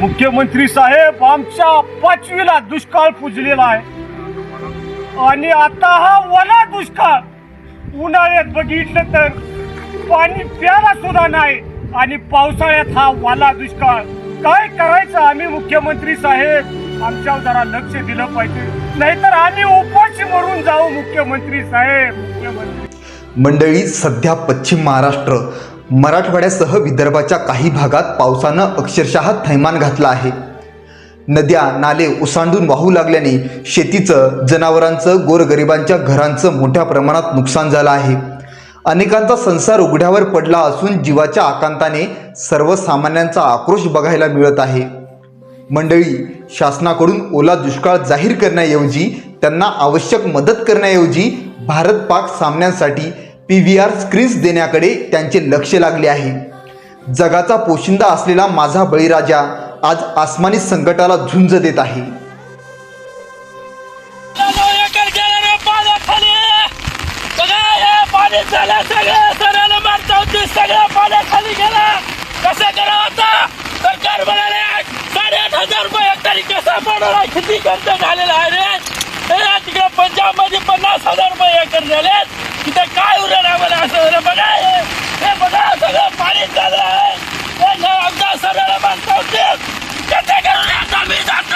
मुख्यमंत्री साहेब आमच्या 5वीला दुष्काळ पुजलेला आहे आणि आता हा वला दुष्काळ. उन्हाळ्यात बघितलं तर पाणी प्यायला सुद्धा नाही आणि पावसाळ्यात हा वाला दुष्काळ. काय करायचं आम्ही मुख्यमंत्री साहेब? आमच्यावर जरा लक्ष दिलं पाहिजे, नाहीतर आम्ही उपाशी मरून जाऊ मुख्यमंत्री साहेब. मुख्यमंत्री मंडळी, सध्या पश्चिम महाराष्ट्र, मराठवाड्यासह विदर्भाच्या काही भागात पावसानं अक्षरशः थैमान घातलं आहे. नद्या नाले ओसांडून वाहू लागल्याने शेतीचं, जनावरांचं, गोरगरिबांच्या घरांचं मोठ्या प्रमाणात नुकसान झालं आहे. अनेकांचा संसार उघड्यावर पडला असून जीवाच्या आकांताने सर्वसामान्यांचा आक्रोश बघायला मिळत आहे. मंडळी, शासनाकडून ओला दुष्काळ जाहीर करण्याऐवजी, त्यांना आवश्यक मदत करण्याऐवजी भारत पाक सामन्यांसाठी PVR स्क्रीन्स देण्याकडे त्यांचे लक्ष लागले आहे. जगाचा पोशिंदा असलेला माझा बळीराजा आज आसमानी संकटाला झुंज देत आहे. सगळं पाण्याखाली गेला. कसं करावं आता? सरकार म्हणाले 8,500 रुपये हेक्टरी कसा पडला, किती खर्च झालेला आहे रे. तिकडे पंजाब मध्ये 50,000 रुपये हेक्टर झाले. तिथे काय उरलं आम्हाला असं बघा. हे बघा सगळं पाणी झालं आहे. आमच्या सरळ माणसं होते. कसं करून आता मी जात